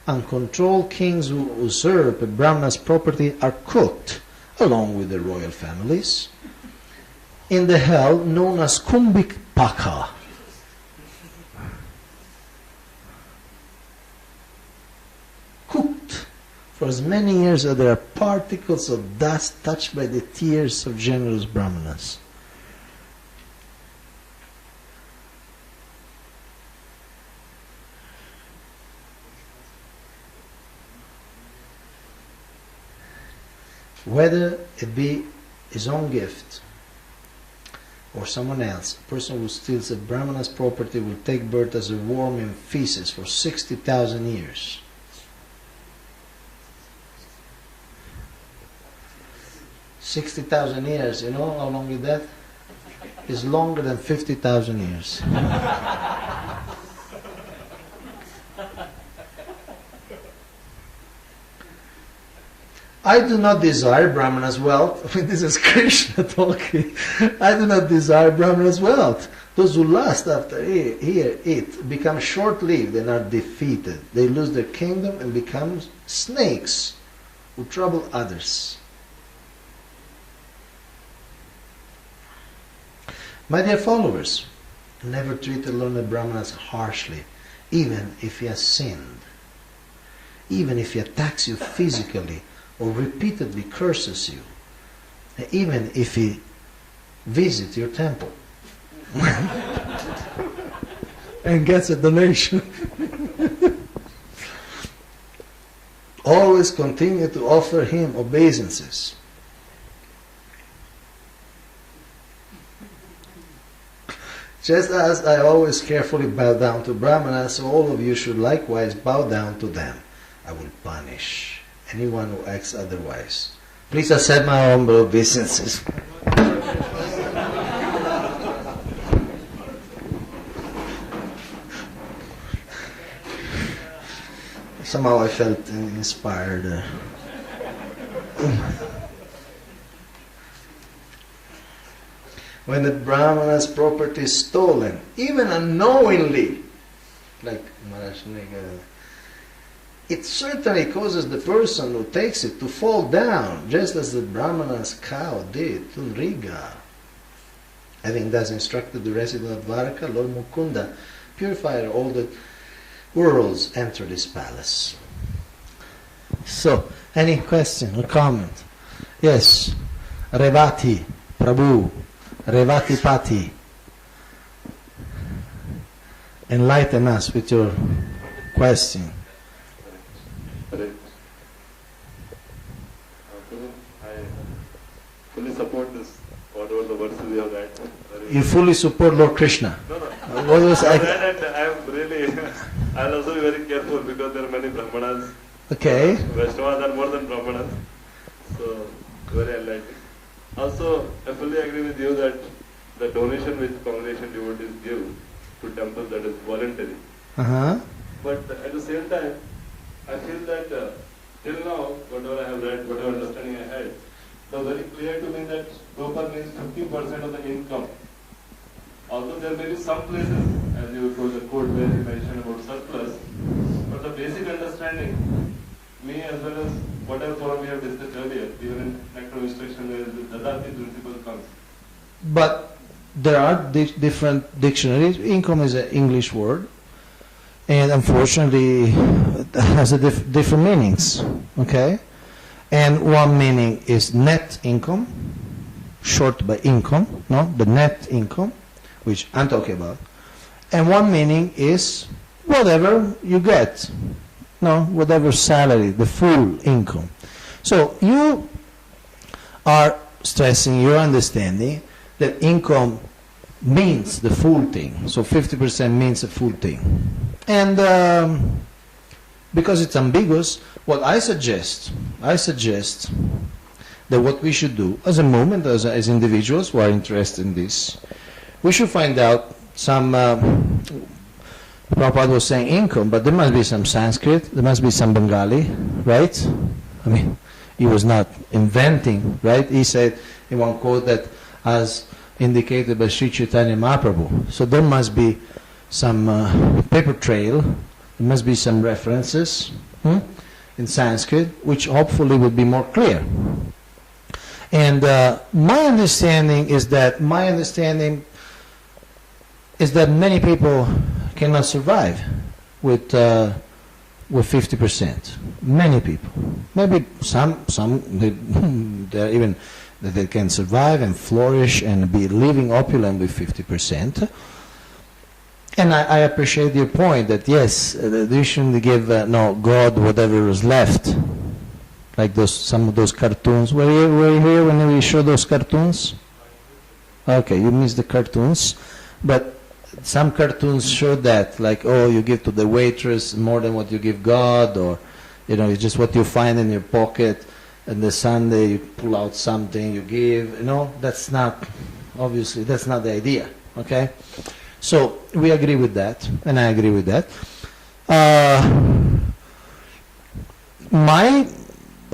Uncontrolled kings who usurp a Brahmana's property are cooked, along with the royal families, in the hell known as Kumbhikpaka. Cooked for as many years as there are particles of dust touched by the tears of generous Brahmanas. Whether it be his own gift or someone else, a person who steals a Brahmana's property will take birth as a worm in feces for 60,000 years. $60,000 years, you know how long is that? It's longer than 50,000 years. I do not desire Brahmana's wealth. I mean, this is Krishna talking. I do not desire Brahmana's wealth. Those who lust after it become short-lived and are defeated. They lose their kingdom and become snakes who trouble others. My dear followers, never treat a learned Brahmana harshly, even if he has sinned. Even if he attacks you physically or repeatedly curses you, even if he visits your temple and gets a donation. Always continue to offer him obeisances. Just as I always carefully bow down to Brahmanas, so all of you should likewise bow down to them. I will punish anyone who acts otherwise. Please accept my humble obeisances. Somehow I felt inspired. When the Brahmana's property is stolen, even unknowingly, like Maharaj, it certainly causes the person who takes it to fall down, just as the Brahmana's cow did to Nriga. Having thus instructed the resident of Dwarka, Lord Mukunda, purifier of all the worlds, entered his palace. So, any question or comment? Yes, Revati Prabhu, Revati Pati. Enlighten us with your question. I fully support this, whatever the verses you have read. You fully support Lord Krishna? No. What was I read it, I am really, I'll also be very careful because there are many Brahmanas. Okay. Vaishnavas are more than Brahmanas. So, very enlightening. Also, I fully agree with you that the donation which congregation devotees give to temples, that is voluntary. But at the same time, I feel that till now, whatever I have read, whatever understanding I had, it was very clear to me that Gopal means 50% of the income. Although there may be some places, as you told the quote where you mentioned about surplus, but the basic understanding, me as well as whatever forum we have discussed earlier, even in nectar instruction where the Dadati principle comes. But there are different dictionaries. Income is an English word, and unfortunately it has different meanings. Okay, and one meaning is net income, short by income, no, the net income, which I'm talking about, and one meaning is whatever you get, no, whatever salary, the full income. So you are stressing your understanding that income means the full thing. So 50% means the full thing. And because it's ambiguous, what I suggest that what we should do as a movement, as individuals who are interested in this, we should find out some, Prabhupada was saying income, but there must be some Sanskrit, there must be some Bengali, right? I mean, he was not inventing, right? He said in one quote that as indicated by Sri Chaitanya Mahaprabhu. So there must be some paper trail, there must be some references in Sanskrit, which hopefully would be more clear. And my understanding is that many people cannot survive with 50%. Many people. Maybe some they even they can survive and flourish and be living opulent with 50%. And I appreciate your point that yes, they shouldn't give God whatever is left. Like some of those cartoons. Were you here when we showed those cartoons? Okay, you missed the cartoons. But some cartoons show that, like, oh, you give to the waitress more than what you give God, or, it's just what you find in your pocket, and the Sunday you pull out something, you give, that's not the idea, okay? So, we agree with that, and I agree with that.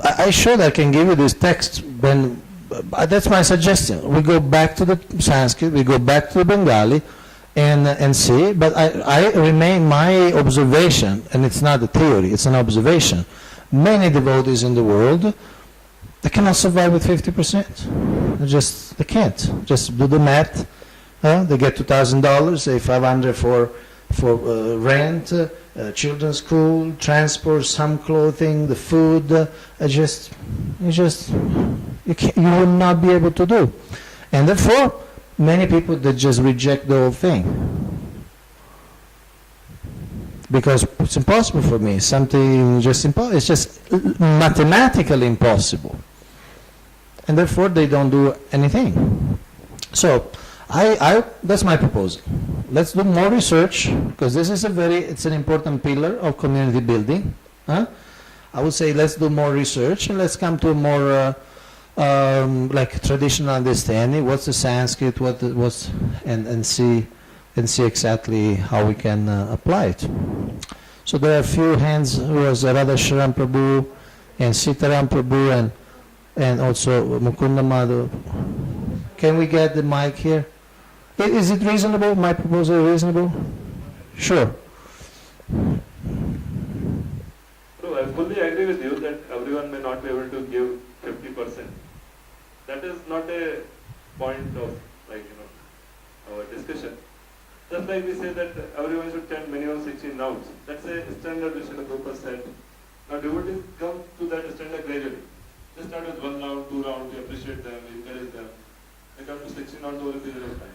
I sure I can give you this text when, that's my suggestion. We go back to the Sanskrit, we go back to the Bengali, and see, but I remain my observation, and it's not a theory, it's an observation. Many devotees in the world, they cannot survive with 50%. They can't. Just do the math. They get $2,000, say $500 for rent, children's school, transport, some clothing, the food. You will not be able to do, and therefore many people that just reject the whole thing because it's impossible for me. Something just impossible. It's just mathematically impossible, and therefore they don't do anything. So, that's my proposal. Let's do more research because this is it's an important pillar of community building. I would say let's do more research and let's come to a more like traditional understanding. What's the Sanskrit? And see exactly how we can apply it. So there are a few hands. Who was Radhasharam Prabhu and Sitaram Prabhu and also Mukunda Madhu. Can we get the mic here? Is it reasonable? My proposal reasonable? Sure. No, I fully agree with you that everyone may not be able to give 50%. That is not a point of our discussion. Just like we say that everyone should chant minimum 16 rounds. That's a standard which the Prabhupada said. Now devotees come to that standard gradually. They start with 1 round, 2 rounds, we appreciate them, we encourage them. They come to 16 rounds over a period of time.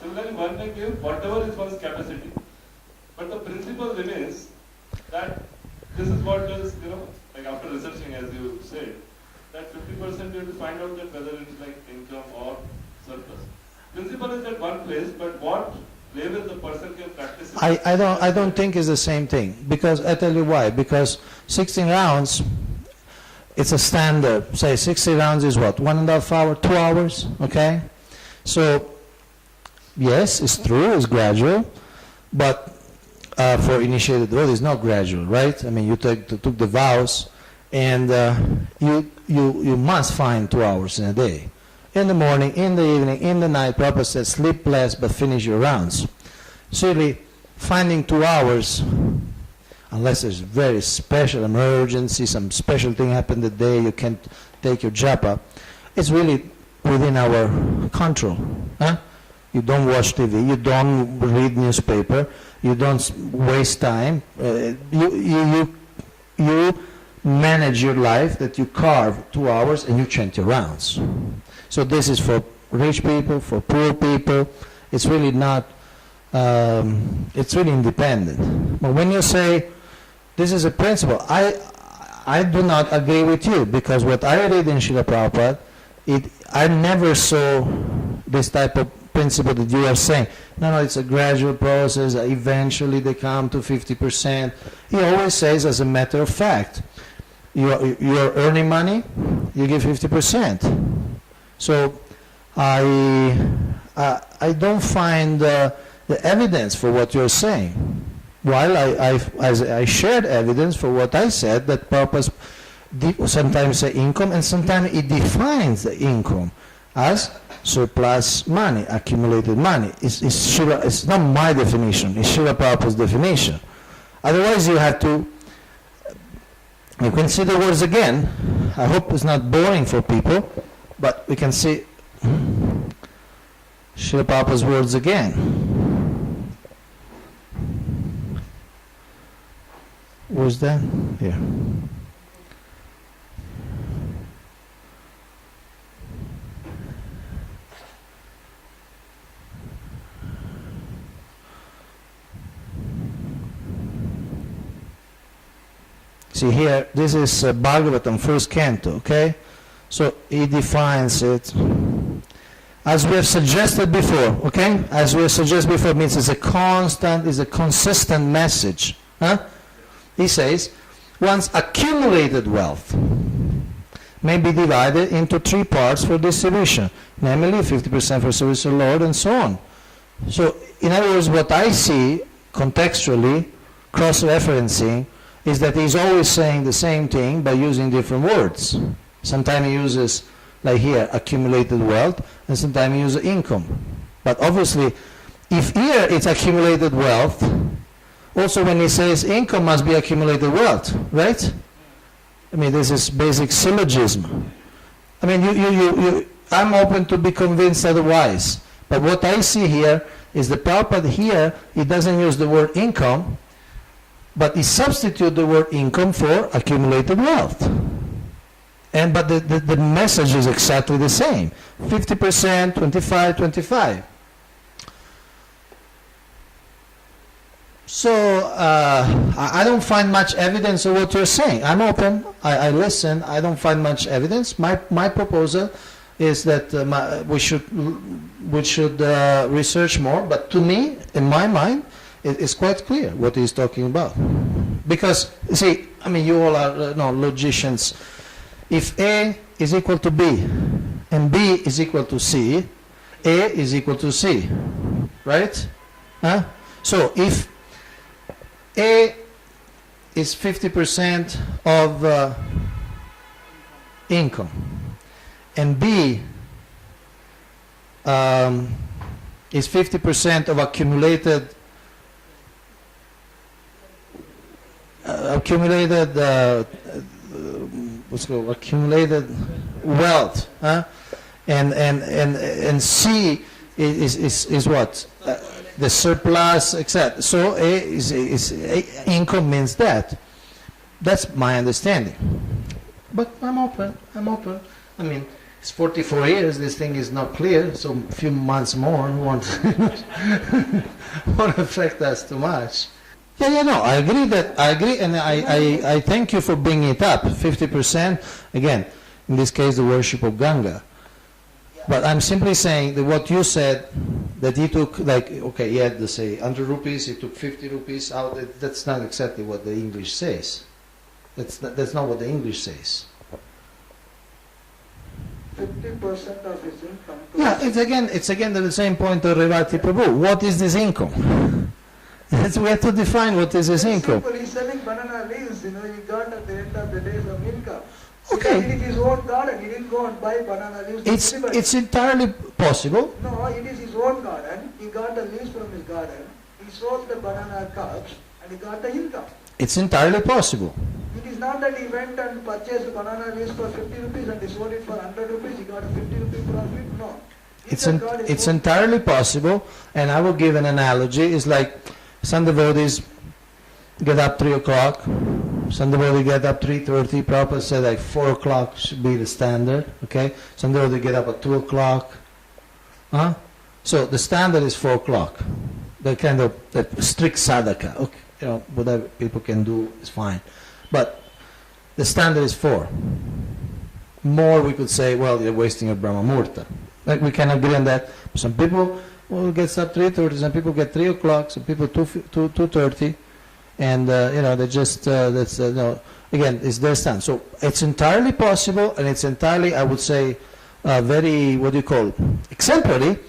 Similarly, one may give whatever is one's capacity. But the principle remains that this is what is, like after researching, as you said, that 50% you have to find out that whether it's like income or surplus. Principle is at one place, but what level the person can practice it. I don't think it's the same thing, because I tell you why. Because 16 rounds, it's a standard. Say 60 rounds is what? 1.5 hours, 2 hours, okay? So, yes, it's true, it's gradual, but for initiated devotees, it's not gradual, right? I mean, you took the vows, and you must find 2 hours in a day. In the morning, in the evening, in the night. Prabhupada said, sleep less but finish your rounds. Certainly, finding 2 hours, unless there's very special emergency, some special thing happened the day you can't take your japa, it's really within our control. You don't watch TV, you don't read newspaper, you don't waste time. You manage your life, that you carve 2 hours and you chant your rounds. So this is for rich people, for poor people. It's really not, it's really independent. But when you say, this is a principle, I do not agree with you, because what I read in Srila Prabhupada, I never saw this type of principle that you are saying. No, it's a gradual process, eventually they come to 50%. He always says, as a matter of fact, you're earning money, you give 50%. So I don't find the evidence for what you're saying. While I shared evidence for what I said, that Prabhupada sometimes say income, and sometimes it defines the income as surplus money, accumulated money. It's not my definition, it's Srila Prabhupada's definition. Otherwise you have to, you can see the words again. I hope it's not boring for people, but we can see Srila Prabhupada's words again. Where's that? Here. See here, this is Bhagavatam, first canto, okay? So he defines it as we have suggested before, okay? As we have suggested before, means it's a constant, it's a consistent message. Huh? He says, one's accumulated wealth may be divided into 3 parts for distribution, namely 50% for service to the Lord and so on. So, in other words, what I see contextually, cross-referencing, is that he's always saying the same thing by using different words. Sometimes he uses, like here, accumulated wealth, and sometimes he uses income. But obviously, if here it's accumulated wealth, also when he says income must be accumulated wealth, right? I mean, this is basic syllogism. I mean, I'm open to be convinced otherwise. But what I see here is the Prabhupada here, he doesn't use the word income, but he substitutes the word income for accumulated wealth. But the message is exactly the same. 50%, 25, 25. So I don't find much evidence of what you're saying. I'm open. I listen. I don't find much evidence. My proposal is that we should research more. But to me, in my mind, it's quite clear what he's talking about. Because, see, I mean, you all are logicians. If A is equal to B and B is equal to C, A is equal to C, right? Huh? So if A is 50% of income and B is 50% of accumulated accumulated wealth, huh? and C is what? The surplus, etc. So income means that. That's my understanding. But I'm open. I mean, it's 44 years. This thing is not clear. So a few months more won't affect us too much. I agree, and I thank you for bringing it up. 50%, again, in this case, the worship of Ganga. But I'm simply saying that what you said, that he took, like, okay, he had to say 100 rupees, he took 50 rupees out. That's not exactly what the English says. That's not what the English says. 50% of his income. Yeah, it's again the same point of Revati Prabhu. What is this income? We have to define what is his income. Simple. He's selling banana leaves, he got at the end of the day some income. Okay. It is his own garden, he didn't go and buy banana leaves. It's entirely possible. No, it is his own garden. He got the leaves from his garden. He sold the banana cups and he got the income. It's entirely possible. It is not that he went and purchased banana leaves for 50 rupees and he sold it for 100 rupees, he got a 50 rupee profit. No. It's entirely possible, and I will give an analogy. It's like some devotees get up 3 o'clock, some devotees get up 3:30. Prabhupada said like 4 o'clock should be the standard, okay? Some devotees get up at 2 o'clock. Huh? So the standard is 4 o'clock. The kind of that strict sadhaka. Okay, whatever people can do is fine. But the standard is 4. More we could say, well, you're wasting your Brahma Muhurta. Like we can agree on that. Some people get up 3:30, some people get 3 o'clock, some people 2:30, and they just again, it's their stand. So it's entirely possible, and it's entirely, I would say, very, what do you call, exemplary.